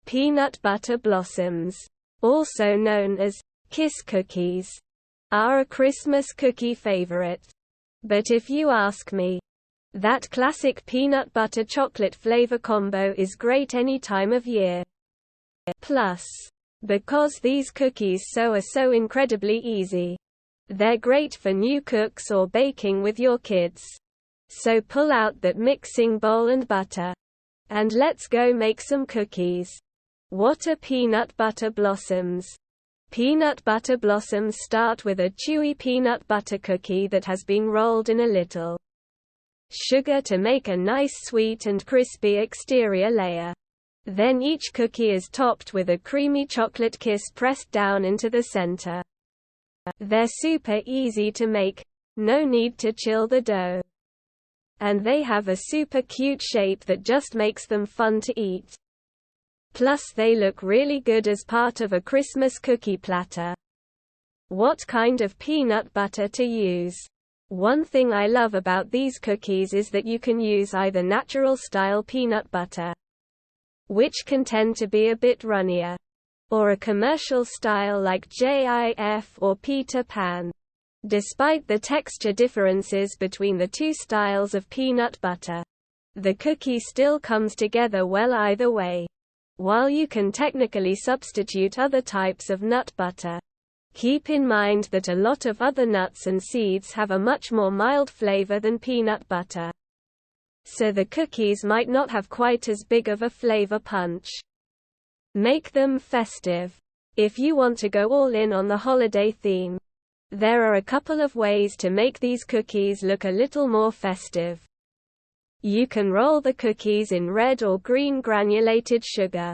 Peanut butter blossoms, also known as kiss cookies, are a Christmas cookie favorite. But if you ask me, that classic peanut butter chocolate flavor combo is great any time of year. Plus, because these cookies are so incredibly easy, they're great for new cooks or baking with your kids. So pull out that mixing bowl and butter, and let's go make some cookies. What are peanut butter blossoms? Peanut butter blossoms start with a chewy peanut butter cookie that has been rolled in a little sugar to make a nice sweet and crispy exterior layer. Then each cookie is topped with a creamy chocolate kiss pressed down into the center. They're super easy to make, no need to chill the dough. And they have a super cute shape that just makes them fun to eat. Plus they look really good as part of a Christmas cookie platter. What kind of peanut butter to use? One thing I love about these cookies is that you can use either natural-style peanut butter, which can tend to be a bit runnier, or a commercial style like Jif or Peter Pan. Despite the texture differences between the two styles of peanut butter, the cookie still comes together well either way. While you can technically substitute other types of nut butter, keep in mind that a lot of other nuts and seeds have a much more mild flavor than peanut butter. So the cookies might not have quite as big of a flavor punch. Make them festive. If you want to go all in on the holiday theme, there are a couple of ways to make these cookies look a little more festive. You can roll the cookies in red or green granulated sugar,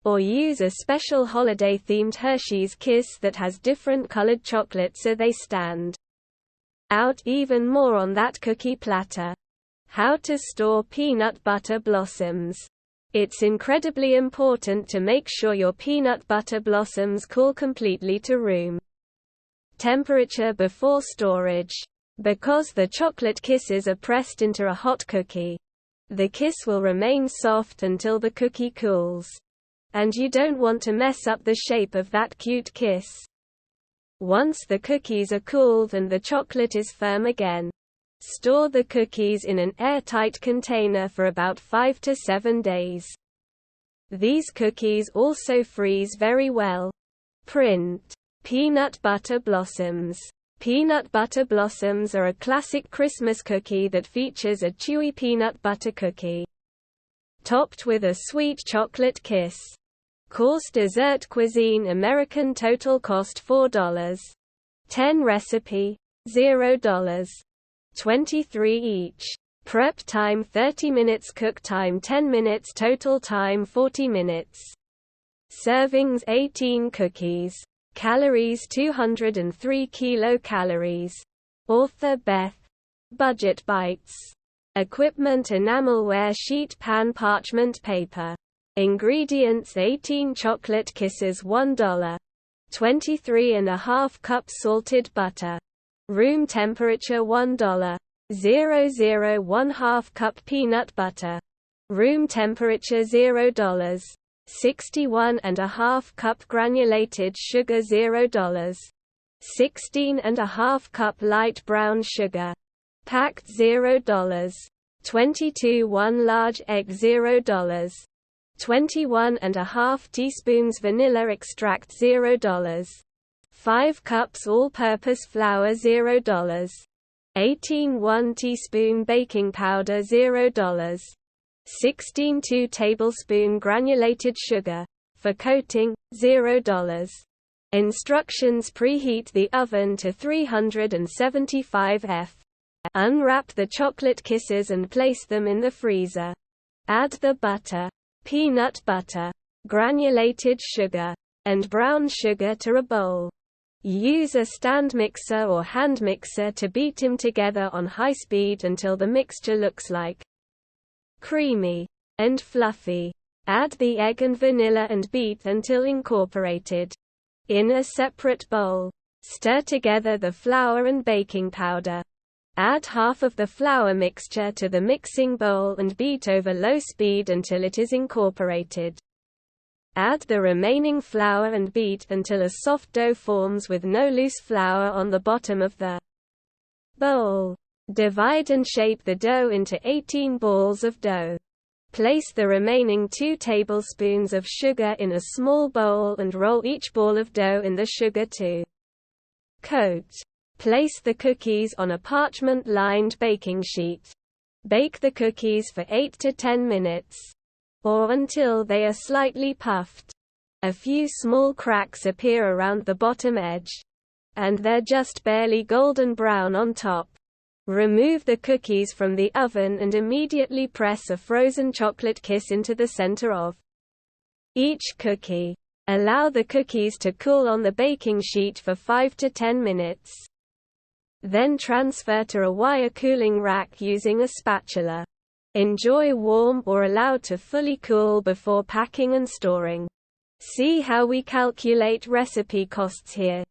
or use a special holiday-themed Hershey's Kiss that has different colored chocolate so they stand out even more on that cookie platter. How to store peanut butter blossoms. It's incredibly important to make sure your peanut butter blossoms cool completely to room temperature before storage. Because the chocolate kisses are pressed into a hot cookie, the kiss will remain soft until the cookie cools. And you don't want to mess up the shape of that cute kiss. Once the cookies are cooled and the chocolate is firm again, store the cookies in an airtight container for about 5 to 7 days. These cookies also freeze very well. Print. Peanut butter blossoms. Peanut butter blossoms are a classic Christmas cookie that features a chewy peanut butter cookie, topped with a sweet chocolate kiss. Course dessert cuisine American total cost $4. 10 recipe, $0. 23 each. Prep time 30 minutes, cook time 10 minutes, total time 40 minutes. Servings 18 cookies. Calories 203 kilocalories. Author Beth. Budget Bites. Equipment enamelware sheet pan parchment paper. Ingredients 18 chocolate kisses $1. 23.5 cups salted butter. Room temperature $1. 1/2 cup peanut butter. Room temperature $0. 61.5 cup granulated sugar $0. 16.5 cup light brown sugar. Packed $0. 22 1 large egg $0. 21.5 teaspoons vanilla extract $0. 5 cups all-purpose flour $0. 18 1 teaspoon baking powder $0. 16 2 tablespoon granulated sugar. For coating, $0. Instructions: preheat the oven to 375 F. Unwrap the chocolate kisses and place them in the freezer. Add the butter, peanut butter, granulated sugar, and brown sugar to a bowl. Use a stand mixer or hand mixer to beat them together on high speed until the mixture looks like creamy and fluffy. Add the egg and vanilla and beat until incorporated. In a separate bowl, stir together the flour and baking powder. Add half of the flour mixture to the mixing bowl and beat over low speed until it is incorporated. Add the remaining flour and beat until a soft dough forms with no loose flour on the bottom of the bowl. Divide and shape the dough into 18 balls of dough. Place the remaining 2 tablespoons of sugar in a small bowl and roll each ball of dough in the sugar to coat. Place the cookies on a parchment-lined baking sheet. Bake the cookies for 8 to 10 minutes, or until they are slightly puffed. A few small cracks appear around the bottom edge, and they're just barely golden brown on top. Remove the cookies from the oven and immediately press a frozen chocolate kiss into the center of each cookie. Allow the cookies to cool on the baking sheet for 5 to 10 minutes. Then transfer to a wire cooling rack using a spatula. Enjoy warm or allowed to fully cool before packing and storing. See how we calculate recipe costs here.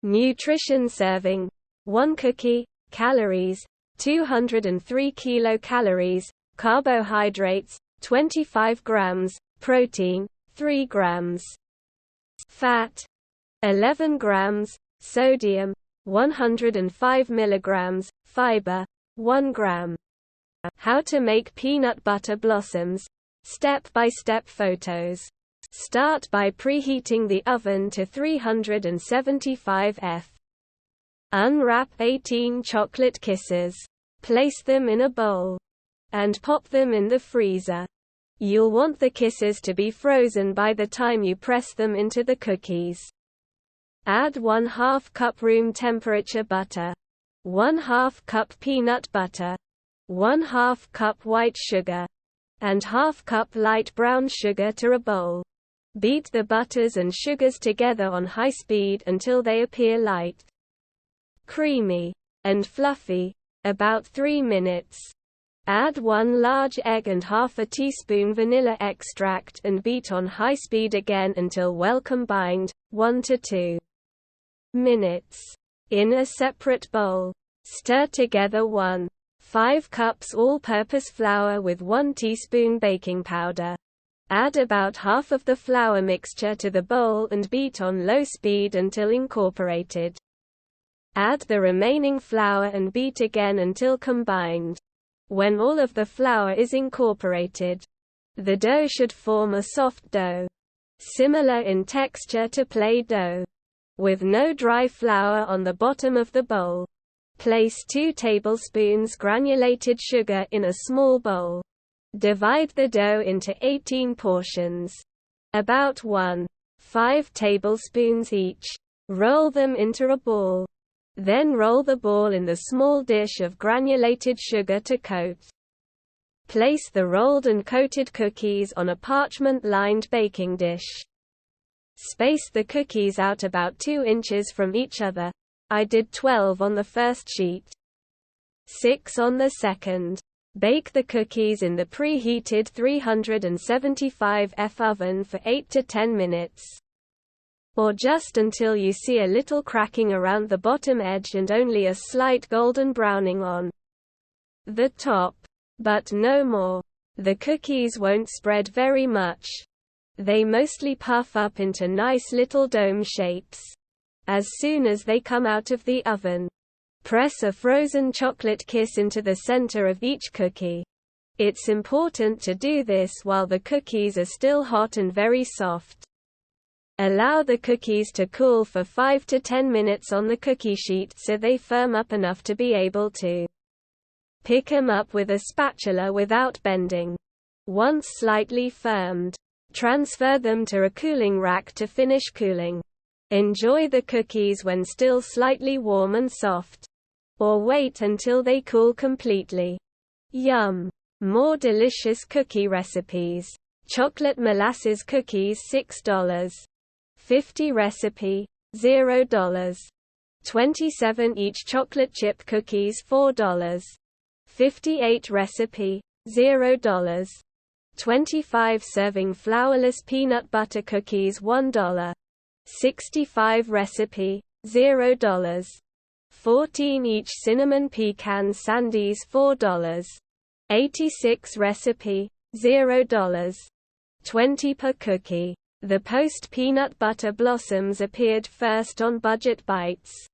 Nutrition serving: 1 cookie, calories, 203 kilocalories, carbohydrates, 25 grams, protein, 3 grams, fat, 11 grams, sodium, 105 milligrams, fiber, 1 gram. How to make peanut butter blossoms. Step-by-step photos. Start by preheating the oven to 375 F. Unwrap 18 chocolate kisses. Place them in a bowl and pop them in the freezer. You'll want the kisses to be frozen by the time you press them into the cookies. Add 1/2 cup room temperature butter, 1/2 cup peanut butter, 1/2 cup white sugar, and 1/2 cup light brown sugar to a bowl. Beat the butters and sugars together on high speed until they appear light, creamy, and fluffy, about 3 minutes. Add 1 large egg and 1/2 teaspoon vanilla extract and beat on high speed again until well combined, 1 to 2 minutes. In a separate bowl, stir together 1/5 cups all-purpose flour with 1 teaspoon baking powder. Add about half of the flour mixture to the bowl and beat on low speed until incorporated. Add the remaining flour and beat again until combined. When all of the flour is incorporated, the dough should form a soft dough, similar in texture to play dough, with no dry flour on the bottom of the bowl. Place 2 tablespoons granulated sugar in a small bowl. Divide the dough into 18 portions, about 1/5 tablespoons each. Roll them into a ball. Then roll the ball in the small dish of granulated sugar to coat. Place the rolled and coated cookies on a parchment-lined baking dish. Space the cookies out about 2 inches from each other. I did 12 on the first sheet, 6 on the second. Bake the cookies in the preheated 375 F oven for 8 to 10 minutes. Or just until you see a little cracking around the bottom edge and only a slight golden browning on the top. But no more. The cookies won't spread very much. They mostly puff up into nice little dome shapes. As soon as they come out of the oven, press a frozen chocolate kiss into the center of each cookie. It's important to do this while the cookies are still hot and very soft. Allow the cookies to cool for 5 to 10 minutes on the cookie sheet so they firm up enough to be able to pick them up with a spatula without bending. Once slightly firmed, transfer them to a cooling rack to finish cooling. Enjoy the cookies when still slightly warm and soft, or wait until they cool completely. Yum! More delicious cookie recipes. Chocolate molasses cookies $6.50 recipe, $0. 27 each chocolate chip cookies $4.58 recipe, $0. 25 serving flourless peanut butter cookies $1.65 recipe, $0. 14 each cinnamon pecan sandies $4.86 recipe, $0. 20 per cookie. The post-peanut butter blossoms appeared first on Budget Bites.